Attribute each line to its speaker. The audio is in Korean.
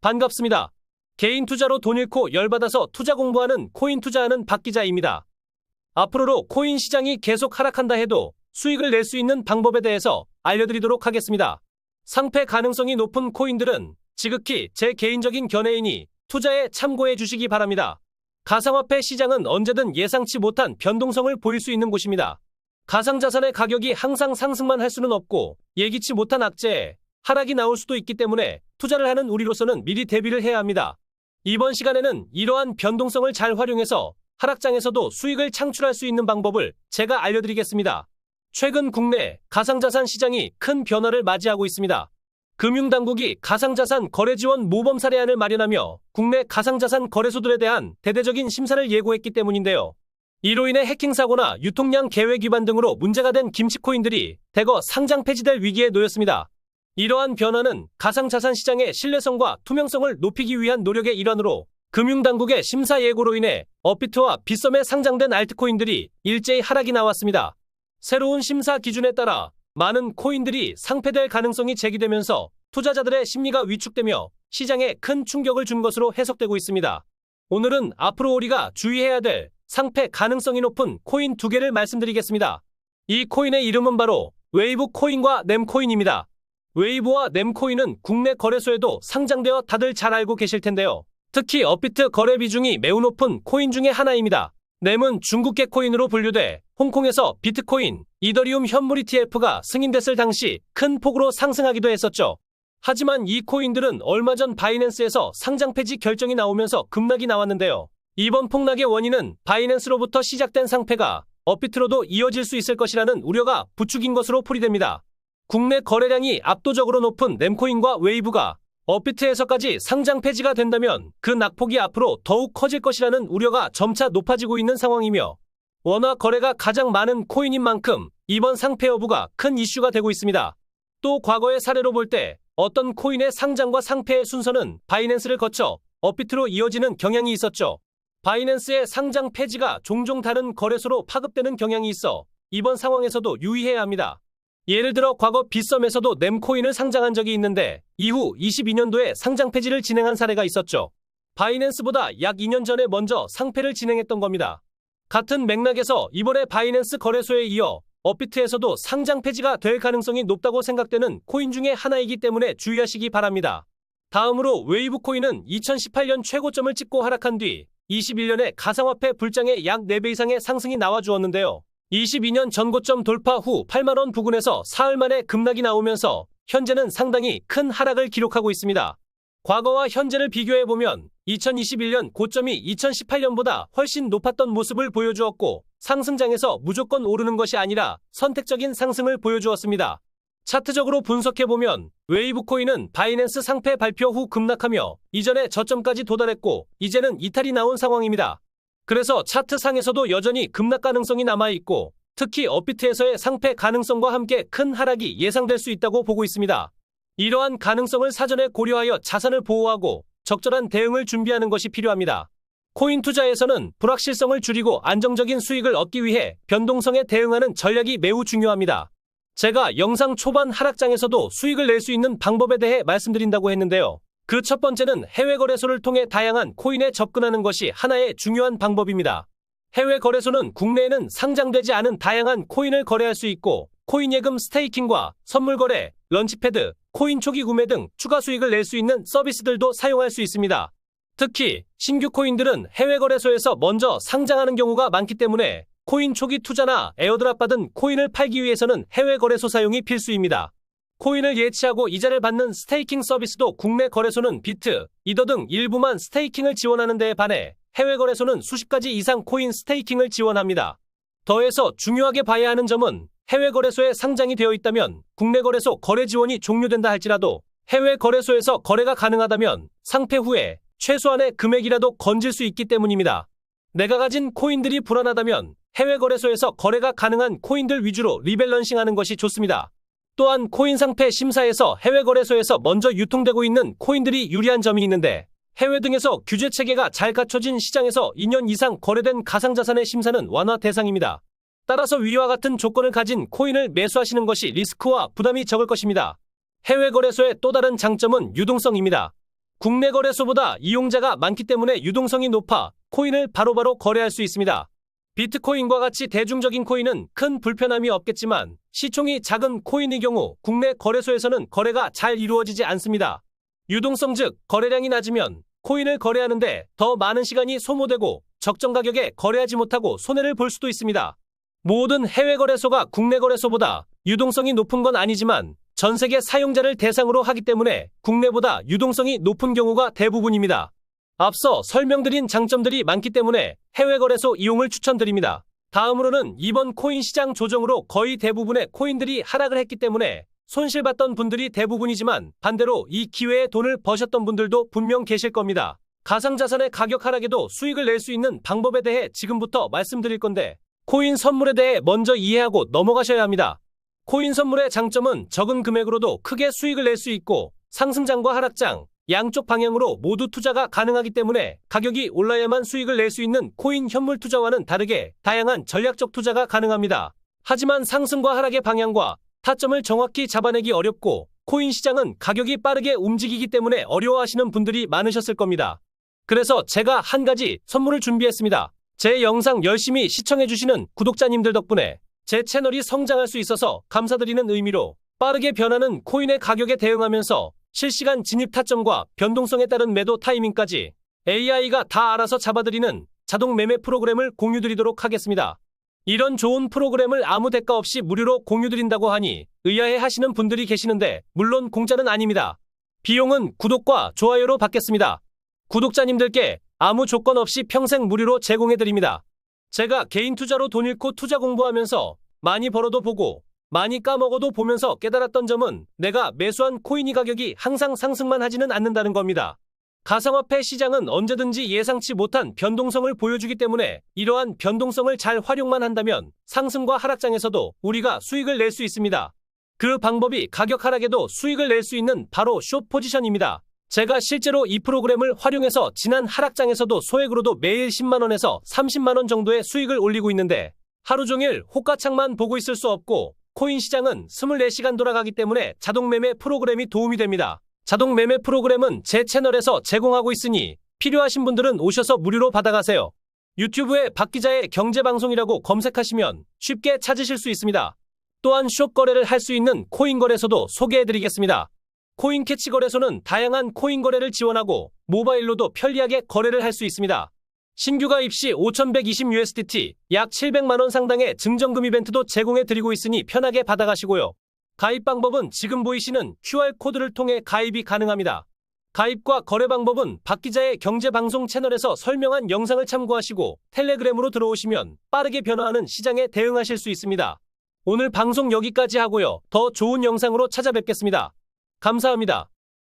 Speaker 1: 반갑습니다. 개인 투자로 돈 잃고 열받아서 투자 공부하는 코인 투자하는 박 기자입니다. 앞으로도 코인 시장이 계속 하락한다 해도 수익을 낼 수 있는 방법에 대해서 알려드리도록 하겠습니다. 상패 가능성이 높은 코인들은 지극히 제 개인적인 견해이니 투자에 참고해 주시기 바랍니다. 가상화폐 시장은 언제든 예상치 못한 변동성을 보일 수 있는 곳입니다. 가상자산의 가격이 항상 상승만 할 수는 없고 예기치 못한 악재에 하락이 나올 수도 있기 때문에 투자를 하는 우리로서는 미리 대비를 해야 합니다. 이번 시간에는 이러한 변동성을 잘 활용해서 하락장에서도 수익을 창출할 수 있는 방법을 제가 알려드리겠습니다. 최근 국내 가상자산 시장이 큰 변화를 맞이하고 있습니다. 금융당국이 가상자산 거래지원 모범 사례안을 마련하며 국내 가상자산 거래소들에 대한 대대적인 심사를 예고했기 때문인데요. 이로 인해 해킹사고나 유통량 계획 위반 등으로 문제가 된 김치코인들이 대거 상장 폐지될 위기에 놓였습니다. 이러한 변화는 가상자산 시장의 신뢰성과 투명성을 높이기 위한 노력의 일환으로 금융당국의 심사 예고로 인해 업비트와 빗썸에 상장된 알트코인들이 일제히 하락이 나왔습니다. 새로운 심사 기준에 따라 많은 코인들이 상폐될 가능성이 제기되면서 투자자들의 심리가 위축되며 시장에 큰 충격을 준 것으로 해석되고 있습니다. 오늘은 앞으로 우리가 주의해야 될 상폐 가능성이 높은 코인 2개를 말씀드리겠습니다. 이 코인의 이름은 바로 웨이브 코인과 넴코인입니다. 웨이브와 넴코인은 국내 거래소에도 상장되어 다들 잘 알고 계실 텐데요. 특히 업비트 거래 비중이 매우 높은 코인 중에 하나입니다. 넴은 중국계 코인으로 분류돼 홍콩에서 비트코인, 이더리움 현물 ETF가 승인됐을 당시 큰 폭으로 상승하기도 했었죠. 하지만 이 코인들은 얼마 전 바이낸스에서 상장 폐지 결정이 나오면서 급락이 나왔는데요. 이번 폭락의 원인은 바이낸스로부터 시작된 상패가 업비트로도 이어질 수 있을 것이라는 우려가 부추긴 것으로 풀이됩니다. 국내 거래량이 압도적으로 높은 넴코인과 웨이브가 업비트에서까지 상장 폐지가 된다면 그 낙폭이 앞으로 더욱 커질 것이라는 우려가 점차 높아지고 있는 상황이며 워낙 거래가 가장 많은 코인인 만큼 이번 상폐 여부가 큰 이슈가 되고 있습니다. 또 과거의 사례로 볼 때 어떤 코인의 상장과 상폐의 순서는 바이낸스를 거쳐 업비트로 이어지는 경향이 있었죠. 바이낸스의 상장 폐지가 종종 다른 거래소로 파급되는 경향이 있어 이번 상황에서도 유의해야 합니다. 예를 들어 과거 빗썸에서도 넴코인을 상장한 적이 있는데 이후 22년도에 상장 폐지를 진행한 사례가 있었죠. 바이낸스보다 약 2년 전에 먼저 상폐를 진행했던 겁니다. 같은 맥락에서 이번에 바이낸스 거래소에 이어 업비트에서도 상장 폐지가 될 가능성이 높다고 생각되는 코인 중에 하나이기 때문에 주의하시기 바랍니다. 다음으로 웨이브 코인은 2018년 최고점을 찍고 하락한 뒤 21년에 가상화폐 불장의 약 4배 이상의 상승이 나와주었는데요. 22년 전고점 돌파 후 8만원 부근에서 사흘 만에 급락이 나오면서 현재는 상당히 큰 하락을 기록하고 있습니다. 과거와 현재를 비교해보면 2021년 고점이 2018년보다 훨씬 높았던 모습을 보여주었고 상승장에서 무조건 오르는 것이 아니라 선택적인 상승을 보여주었습니다. 차트적으로 분석해보면 웨이브 코인은 바이낸스 상폐 발표 후 급락하며 이전에 저점까지 도달했고 이제는 이탈이 나온 상황입니다. 그래서 차트상에서도 여전히 급락 가능성이 남아있고 특히 업비트에서의 상폐 가능성과 함께 큰 하락이 예상될 수 있다고 보고 있습니다. 이러한 가능성을 사전에 고려하여 자산을 보호하고 적절한 대응을 준비하는 것이 필요합니다. 코인 투자에서는 불확실성을 줄이고 안정적인 수익을 얻기 위해 변동성에 대응하는 전략이 매우 중요합니다. 제가 영상 초반 하락장에서도 수익을 낼 수 있는 방법에 대해 말씀드린다고 했는데요. 그 첫 번째는 해외 거래소를 통해 다양한 코인에 접근하는 것이 하나의 중요한 방법입니다. 해외 거래소는 국내에는 상장되지 않은 다양한 코인을 거래할 수 있고 코인 예금 스테이킹과 선물 거래, 런치패드, 코인 초기 구매 등 추가 수익을 낼 수 있는 서비스들도 사용할 수 있습니다. 특히 신규 코인들은 해외 거래소에서 먼저 상장하는 경우가 많기 때문에 코인 초기 투자나 에어드랍 받은 코인을 팔기 위해서는 해외 거래소 사용이 필수입니다. 코인을 예치하고 이자를 받는 스테이킹 서비스도 국내 거래소는 비트, 이더 등 일부만 스테이킹을 지원하는 데에 반해 해외 거래소는 수십 가지 이상 코인 스테이킹을 지원합니다. 더해서 중요하게 봐야 하는 점은 해외 거래소에 상장이 되어 있다면 국내 거래소 거래 지원이 종료된다 할지라도 해외 거래소에서 거래가 가능하다면 상폐 후에 최소한의 금액이라도 건질 수 있기 때문입니다. 내가 가진 코인들이 불안하다면 해외 거래소에서 거래가 가능한 코인들 위주로 리밸런싱하는 것이 좋습니다. 또한 코인 상폐 심사에서 해외 거래소에서 먼저 유통되고 있는 코인들이 유리한 점이 있는데 해외 등에서 규제 체계가 잘 갖춰진 시장에서 2년 이상 거래된 가상자산의 심사는 완화 대상입니다. 따라서 위와 같은 조건을 가진 코인을 매수하시는 것이 리스크와 부담이 적을 것입니다. 해외 거래소의 또 다른 장점은 유동성입니다. 국내 거래소보다 이용자가 많기 때문에 유동성이 높아 코인을 바로바로 거래할 수 있습니다. 비트코인과 같이 대중적인 코인은 큰 불편함이 없겠지만 시총이 작은 코인의 경우 국내 거래소에서는 거래가 잘 이루어지지 않습니다. 유동성 즉 거래량이 낮으면 코인을 거래하는데 더 많은 시간이 소모되고 적정 가격에 거래하지 못하고 손해를 볼 수도 있습니다. 모든 해외 거래소가 국내 거래소보다 유동성이 높은 건 아니지만 전 세계 사용자를 대상으로 하기 때문에 국내보다 유동성이 높은 경우가 대부분입니다. 앞서 설명드린 장점들이 많기 때문에 해외 거래소 이용을 추천드립니다. 다음으로는 이번 코인 시장 조정으로 거의 대부분의 코인들이 하락을 했기 때문에 손실봤던 분들이 대부분이지만 반대로 이 기회에 돈을 버셨던 분들도 분명 계실 겁니다. 가상자산의 가격 하락에도 수익을 낼 수 있는 방법에 대해 지금부터 말씀드릴 건데 코인 선물에 대해 먼저 이해하고 넘어가셔야 합니다. 코인 선물의 장점은 적은 금액으로도 크게 수익을 낼 수 있고 상승장과 하락장, 양쪽 방향으로 모두 투자가 가능하기 때문에 가격이 올라야만 수익을 낼 수 있는 코인 현물 투자와는 다르게 다양한 전략적 투자가 가능합니다. 하지만 상승과 하락의 방향과 타점을 정확히 잡아내기 어렵고 코인 시장은 가격이 빠르게 움직이기 때문에 어려워하시는 분들이 많으셨을 겁니다. 그래서 제가 한 가지 선물을 준비했습니다. 제 영상 열심히 시청해주시는 구독자님들 덕분에 제 채널이 성장할 수 있어서 감사드리는 의미로 빠르게 변하는 코인의 가격에 대응하면서 실시간 진입 타점과 변동성에 따른 매도 타이밍까지 AI가 다 알아서 잡아드리는 자동 매매 프로그램을 공유드리도록 하겠습니다. 이런 좋은 프로그램을 아무 대가 없이 무료로 공유드린다고 하니 의아해 하시는 분들이 계시는데 물론 공짜는 아닙니다. 비용은 구독과 좋아요로 받겠습니다. 구독자님들께 아무 조건 없이 평생 무료로 제공해드립니다. 제가 개인 투자로 돈 잃고 투자 공부하면서 많이 벌어도 보고 많이 까먹어도 보면서 깨달았던 점은 내가 매수한 코인이 가격이 항상 상승만 하지는 않는다는 겁니다. 가상화폐 시장은 언제든지 예상치 못한 변동성을 보여주기 때문에 이러한 변동성을 잘 활용만 한다면 상승과 하락장에서도 우리가 수익을 낼 수 있습니다. 그 방법이 가격 하락에도 수익을 낼 수 있는 바로 숏 포지션입니다. 제가 실제로 이 프로그램을 활용해서 지난 하락장에서도 소액으로도 매일 10만원에서 30만원 정도의 수익을 올리고 있는데 하루 종일 호가창만 보고 있을 수 없고 코인 시장은 24시간 돌아가기 때문에 자동 매매 프로그램이 도움이 됩니다. 자동 매매 프로그램은 제 채널에서 제공하고 있으니 필요하신 분들은 오셔서 무료로 받아가세요. 유튜브에 박기자의 경제방송이라고 검색하시면 쉽게 찾으실 수 있습니다. 또한 숏 거래를 할 수 있는 코인 거래소도 소개해드리겠습니다. 코인 캐치 거래소는 다양한 코인 거래를 지원하고 모바일로도 편리하게 거래를 할 수 있습니다. 신규 가입 시 5,120USDT, 약 700만원 상당의 증정금 이벤트도 제공해드리고 있으니 편하게 받아가시고요. 가입 방법은 지금 보이시는 QR코드를 통해 가입이 가능합니다. 가입과 거래 방법은 박기자의 경제방송 채널에서 설명한 영상을 참고하시고 텔레그램으로 들어오시면 빠르게 변화하는 시장에 대응하실 수 있습니다. 오늘 방송 여기까지 하고요. 더 좋은 영상으로 찾아뵙겠습니다. 감사합니다.